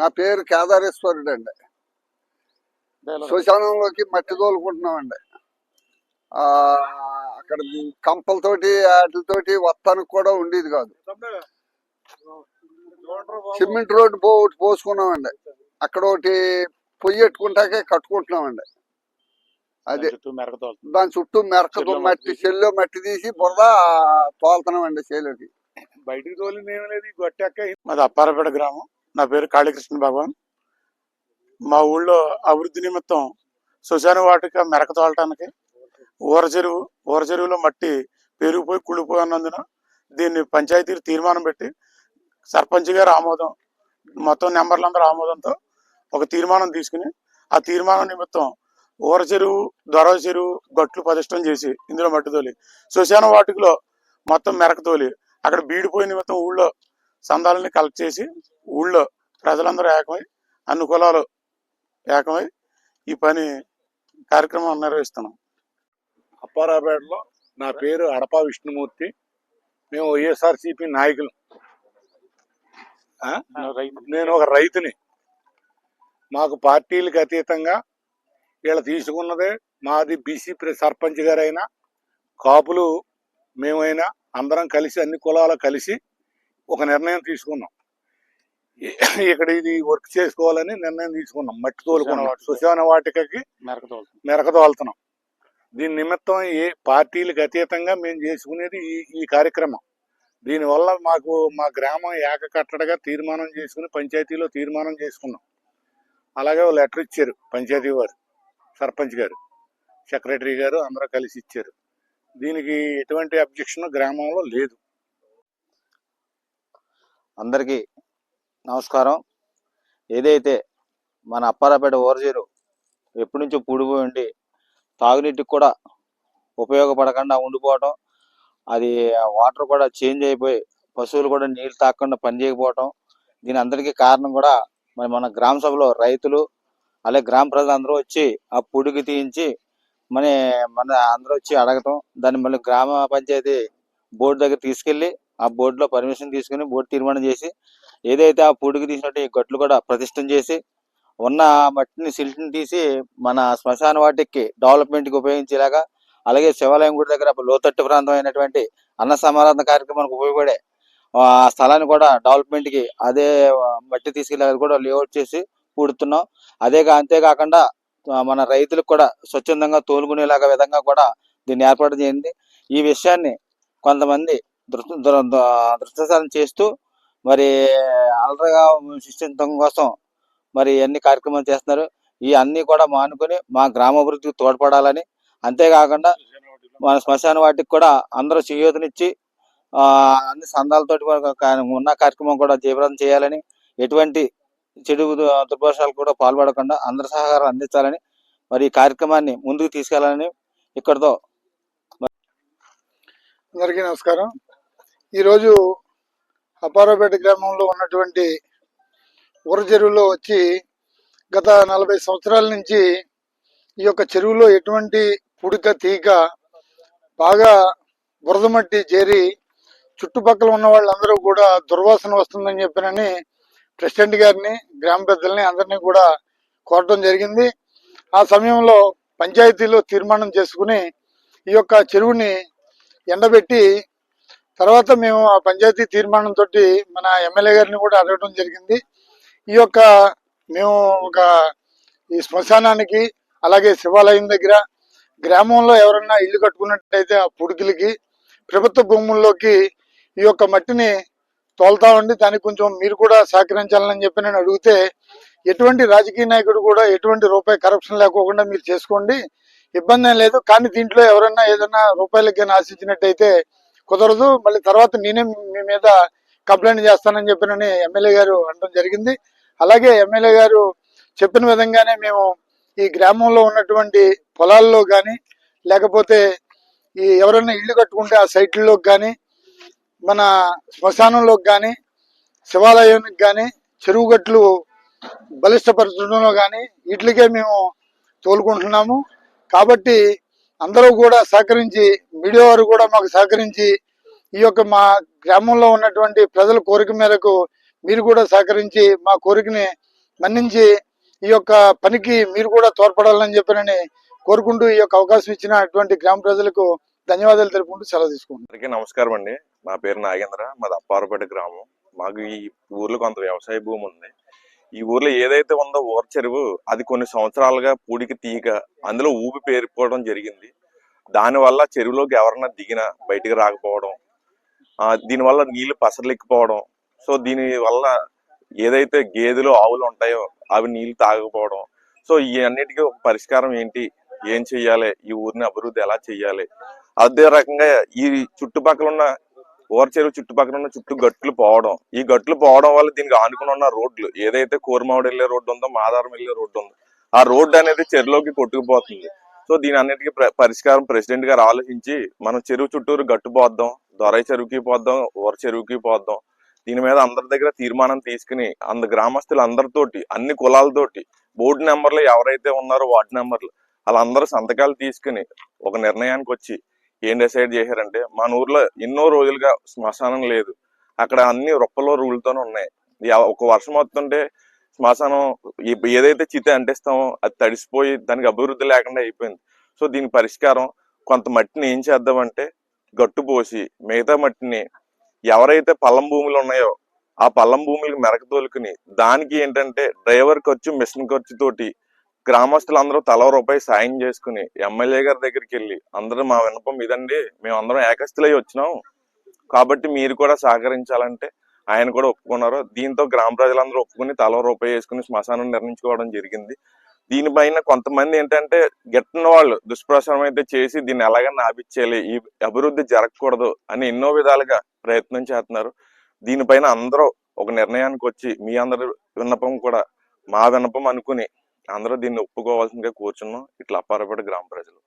నా పేరు కేదారేశ్వరుడు అండి. శ్మశానంలోకి మట్టి తోలుకుంటున్నామండి. అక్కడ కంపలతోటి వాటితోటి వస్తానికి కూడా ఉండేది కాదు. సిమెంట్ రోడ్డు ఒకటి పోసుకున్నామండి. అక్కడ ఒకటి పొయ్యి పెట్టుకుంటాకే కట్టుకుంటున్నామండి. అదే దాని చుట్టూ మెరకతో మట్టి చెల్లో మట్టి తీసి బురద తోలుతున్నామండి చేలోకి. బయటికి తోలింది ఏమీ లేదు. గొట్టెక్క. మాది అప్పారపేట గ్రామం. నా పేరు కాళీకృష్ణ భగవాన్. మా ఊళ్ళో అభివృద్ధి నిమిత్తం శ్మశాన వాటిక మెరక తోలటానికి ఊర చెరువులో మట్టి పెరిగిపోయి కుళ్ళిపోయి ఉన్నందున దీన్ని పంచాయతీలు తీర్మానం పెట్టి సర్పంచ్ గారి ఆమోదం, మొత్తం నెంబర్లందరూ ఆమోదంతో ఒక తీర్మానం తీసుకుని ఆ తీర్మానం నిమిత్తం ఊర చెరువు, దొర చెరువు గట్లు ప్రతిష్టం చేసి ఇందులో మట్టి తోలి శ్మశాన వాటికలో మొత్తం మెరక తోలి అక్కడ బీడిపోయిన నిమిత్తం ఊళ్ళో సందాలని కలెక్ట్ చేసి ఊళ్ళో ప్రజలందరూ ఏకమై అన్ని కులాలు ఏకమై ఈ పని కార్యక్రమం నిర్వహిస్తున్నాం. అప్పారాపేటలో నా పేరు అడపా విష్ణుమూర్తి. మేము వైఎస్ఆర్సీపీ నాయకులు. నేను ఒక రైతుని. మాకు పార్టీలకు అతీతంగా వీళ్ళు తీసుకున్నదే మాది బీసీ సర్పంచ్ గారైనా కాపులు మేమైనా అందరం కలిసి అన్ని కులాలు కలిసి ఒక నిర్ణయం తీసుకున్నాం. ఇక్కడ ఇది వర్క్ చేసుకోవాలని నిర్ణయం తీసుకున్నాం. మట్టి తోలుకున్నాం. శ్మశాన వాటికకి మెరక తోలుతున్నాం. దీని నిమిత్తం ఏ పార్టీలకు అతీతంగా మేము చేసుకునేది ఈ కార్యక్రమం. దీనివల్ల మాకు మా గ్రామం ఏకకట్టడగా తీర్మానం చేసుకుని పంచాయతీలో తీర్మానం చేసుకున్నాం. అలాగే లెటర్ ఇచ్చారు పంచాయతీ వారు, సర్పంచ్ గారు, సెక్రటరీ గారు అందరూ కలిసి ఇచ్చారు. దీనికి ఎటువంటి అబ్జెక్షన్ గ్రామంలో లేదు. అందరికీ నమస్కారం. ఏదైతే మన అప్పారాపేట ఓరజేరు ఎప్పటి నుంచో పూడిపోయి ఉండి తాగునీటికి కూడా ఉపయోగపడకుండా ఉండిపోవటం, అది వాటర్ కూడా చేంజ్ అయిపోయి పశువులు కూడా నీళ్ళు తాగకుండా పనిచేయకపోవటం, దీని అందరికీ కారణం కూడా మరి మన గ్రామ సభలో రైతులు అలాగే గ్రామ ప్రజలందరూ వచ్చి ఆ పుడికి తీయించి మన అందరూ వచ్చి అడగటం, దాన్ని మళ్ళీ గ్రామ పంచాయతీ బోర్డు దగ్గర తీసుకెళ్లి ఆ బోర్డులో పర్మిషన్ తీసుకుని బోర్డు తీర్మానం చేసి ఏదైతే ఆ పుడికి తీసినట్టు ఈ గట్లు కూడా ప్రతిష్టం చేసి ఉన్న మట్టిని సిల్ట్ని తీసి మన శ్మశాన వాటికి డెవలప్మెంట్కి ఉపయోగించేలాగా, అలాగే శివాలయం గుడి దగ్గర లోతట్టు ప్రాంతం అయినటువంటి అన్న సమారాధన కార్యక్రమానికి ఉపయోగపడే ఆ స్థలాన్ని కూడా డెవలప్మెంట్కి అదే మట్టి తీసుకెళ్ళి కూడా లేఅవుట్ చేసి పూడుతున్నాం. అంతేకాకుండా మన రైతులకు కూడా స్వచ్ఛందంగా తోలుకునేలాగా విధంగా కూడా దీన్ని ఏర్పాటు చేయండి. ఈ విషయాన్ని కొంతమంది దృష్టసారం చేస్తూ మరి అలరగా సృష్టించడం కోసం మరి అన్ని కార్యక్రమాలు చేస్తున్నారు. ఈ అన్ని కూడా మానుకొని మా గ్రామాభివృద్ధికి తోడ్పడాలని, అంతేకాకుండా మన శ్మశాన వాటికి కూడా అందరూ చేయూతనిచ్చి అన్ని సందాలతోటి ఉన్న కార్యక్రమం కూడా జయప్రదం చేయాలని, ఎటువంటి చెడు దుర్భాషాలు కూడా పాల్పడకుండా అందరి సహకారం అందించాలని, మరి ఈ కార్యక్రమాన్ని ముందుకు తీసుకెళ్లాలని ఇక్కడితో. అందరికీ నమస్కారం. ఈరోజు అప్పారాపేట గ్రామంలో ఉన్నటువంటి ఊర చెరువులో వచ్చి గత 40 సంవత్సరాల నుంచి ఈ యొక్క చెరువులో ఎటువంటి పుడిక తీక బాగా బురద మట్టి చేరి చుట్టుపక్కల ఉన్న వాళ్ళందరూ కూడా దుర్వాసన వస్తుందని చెప్పినని ప్రెసిడెంట్ గారిని, గ్రామ పెద్దల్ని అందరినీ కూడా కోరడం జరిగింది. ఆ సమయంలో పంచాయతీలో తీర్మానం చేసుకుని ఈ యొక్క చెరువుని ఎండబెట్టి తర్వాత మేము ఆ పంచాయతీ తీర్మానం తోటి మన ఎమ్మెల్యే గారిని కూడా అడగడం జరిగింది. ఈ యొక్క మేము ఈ శ్మశానానికి అలాగే శివాలయం దగ్గర గ్రామంలో ఎవరన్నా ఇల్లు కట్టుకున్నట్టయితే ఆ పుడికిలకి ప్రభుత్వ భూముల్లోకి ఈ యొక్క మట్టిని తోలుతా ఉండి దానికి కొంచెం మీరు కూడా సహకరించాలని చెప్పి నేను అడిగితే, ఎటువంటి రాజకీయ నాయకుడు కూడా ఎటువంటి రూపాయి కరప్షన్ లేకోకుండా మీరు చేసుకోండి, ఇబ్బంది ఏం లేదు, కానీ దీంట్లో ఎవరన్నా ఏదన్నా రూపాయలకి ఆశించినట్టయితే కుదరదు, మళ్ళీ తర్వాత నేనే మీ మీద కంప్లైంట్ చేస్తానని చెప్పినని ఎమ్మెల్యే గారు అనడం జరిగింది. అలాగే ఎమ్మెల్యే గారు చెప్పిన విధంగానే మేము ఈ గ్రామంలో ఉన్నటువంటి పొలాల్లో కానీ లేకపోతే ఈ ఎవరైనా ఇల్లు కట్టుకుంటే ఆ సైట్లలోకి కానీ మన శ్మశానంలోకి కానీ శివాలయానికి కానీ చెరువు గట్లు బలిష్టపరచడంలో కానీ వీటికే మేము తోలుకుంటున్నాము. కాబట్టి అందరూ కూడా సహకరించి, మీడియా వారు కూడా మాకు సహకరించి ఈ యొక్క మా గ్రామంలో ఉన్నటువంటి ప్రజల కోరిక మేరకు మీరు కూడా సహకరించి మా కోరికని మన్నించి ఈ యొక్క పనికి మీరు కూడా తోడ్పడాలని చెప్పానని కోరుకుంటూ ఈ యొక్క అవకాశం ఇచ్చినటువంటి గ్రామ ప్రజలకు ధన్యవాదాలు తెలుపుకుంటూ సెలవు తీసుకుంటున్నాను. అందరికీ నమస్కారం అండి. నా పేరు నాగేంద్ర. మాది అప్పారపేట గ్రామం. మాకు ఈ ఊర్లో కొంత వ్యవసాయ భూమి ఉంది. ఈ ఊర్లో ఏదైతే ఉందో ఊర చెరువు అది కొన్ని సంవత్సరాలుగా పూడికి తీయక అందులో ఊపి పేరుకోవడం జరిగింది. దానివల్ల చెరువులోకి ఎవరన్నా దిగినా బయటికి రాకపోవడం, దీనివల్ల నీళ్లు పసర్లెక్కిపోవడం. సో దీని వల్ల ఏదైతే గేదెలు ఆవులు ఉంటాయో అవి నీళ్లు తాగకపోవడం. సో ఈ అన్నిటికీ ఒక పరిష్కారం ఏంటి, ఏం చెయ్యాలి, ఈ ఊరిని అభివృద్ధి ఎలా చెయ్యాలి. అదే రకంగా ఈ చుట్టుపక్కల ఉన్న ఊర చెరువు చుట్టుపక్కల ఉన్న చుట్టూ గట్లు పోవడం, ఈ గట్లు పోవడం వల్ల దీనికి ఆనుకుని ఉన్న రోడ్లు ఏదైతే కోరమావిడి వెళ్లే రోడ్డు ఉందో, మాదారం వెళ్లే రోడ్డు ఉందో ఆ రోడ్డు అనేది చెరువులోకి కొట్టుకుపోతుంది. సో దీని అన్నిటికీ పరిష్కారం ప్రెసిడెంట్ గారు ఆలోచించి మనం చెరువు చుట్టూరు గట్టు పోద్దాం, దొరై చెరువుకి పోద్దాం, ఊర చెరువుకి పోద్దాం. దీని మీద అందరి దగ్గర తీర్మానం తీసుకుని గ్రామస్తులు అందరితోటి అన్ని కులాలతోటి బోర్డు నెంబర్లు ఎవరైతే ఉన్నారో వార్డు నెంబర్లు వాళ్ళందరూ సంతకాలు తీసుకుని ఒక నిర్ణయానికి వచ్చి ఏం డిసైడ్ చేశారంటే, మన ఊర్లో ఎన్నో రోజులుగా శ్మశానం లేదు, అక్కడ అన్ని రొప్పలో రూల్తోనే ఉన్నాయి. ఒక వర్షం వస్తుంటే శ్మశానం ఏదైతే చిత అంటిస్తామో అది తడిసిపోయి దానికి అభివృద్ధి లేకుండా అయిపోయింది. సో దీనికి పరిష్కారం కొంత మట్టిని ఏం చేద్దామంటే గట్టు పోసి మిగతా మట్టిని ఎవరైతే పల్లం భూములు ఉన్నాయో ఆ పల్లం భూములకు మెరక తోలుకుని దానికి ఏంటంటే డ్రైవర్ ఖర్చు, మిషన్ ఖర్చుతోటి గ్రామస్తులందరూ తల రూపాయి సాయం చేసుకుని ఎమ్మెల్యే గారి దగ్గరికి వెళ్ళి అందరూ మా విన్నపం ఇదండి, మేము అందరం ఏకస్తులై వచ్చినాం కాబట్టి మీరు కూడా సహకరించాలంటే ఆయన కూడా ఒప్పుకున్నారు. దీంతో గ్రామ ప్రజలందరూ ఒప్పుకుని తల రూపాయి వేసుకుని శ్మశానం నిర్మించుకోవడం జరిగింది. దీనిపైన కొంతమంది ఏంటంటే గిట్టని వాళ్ళు దుష్ప్రచారం అయితే చేసి దీన్ని ఎలాగైనా ఆపిచ్చేయాలి, ఈ అభివృద్ధి జరగకూడదు అని ఎన్నో విధాలుగా ప్రయత్నం చేస్తున్నారు. దీనిపైన అందరూ ఒక నిర్ణయానికి వచ్చి మీ అందరి విన్నపం కూడా మా విన్నపం అనుకుని అందరూ దీన్ని ఒప్పుకోవాల్సిందిగా కూర్చున్నాం. ఇట్లా అప్పారపేట గ్రామ ప్రజలు.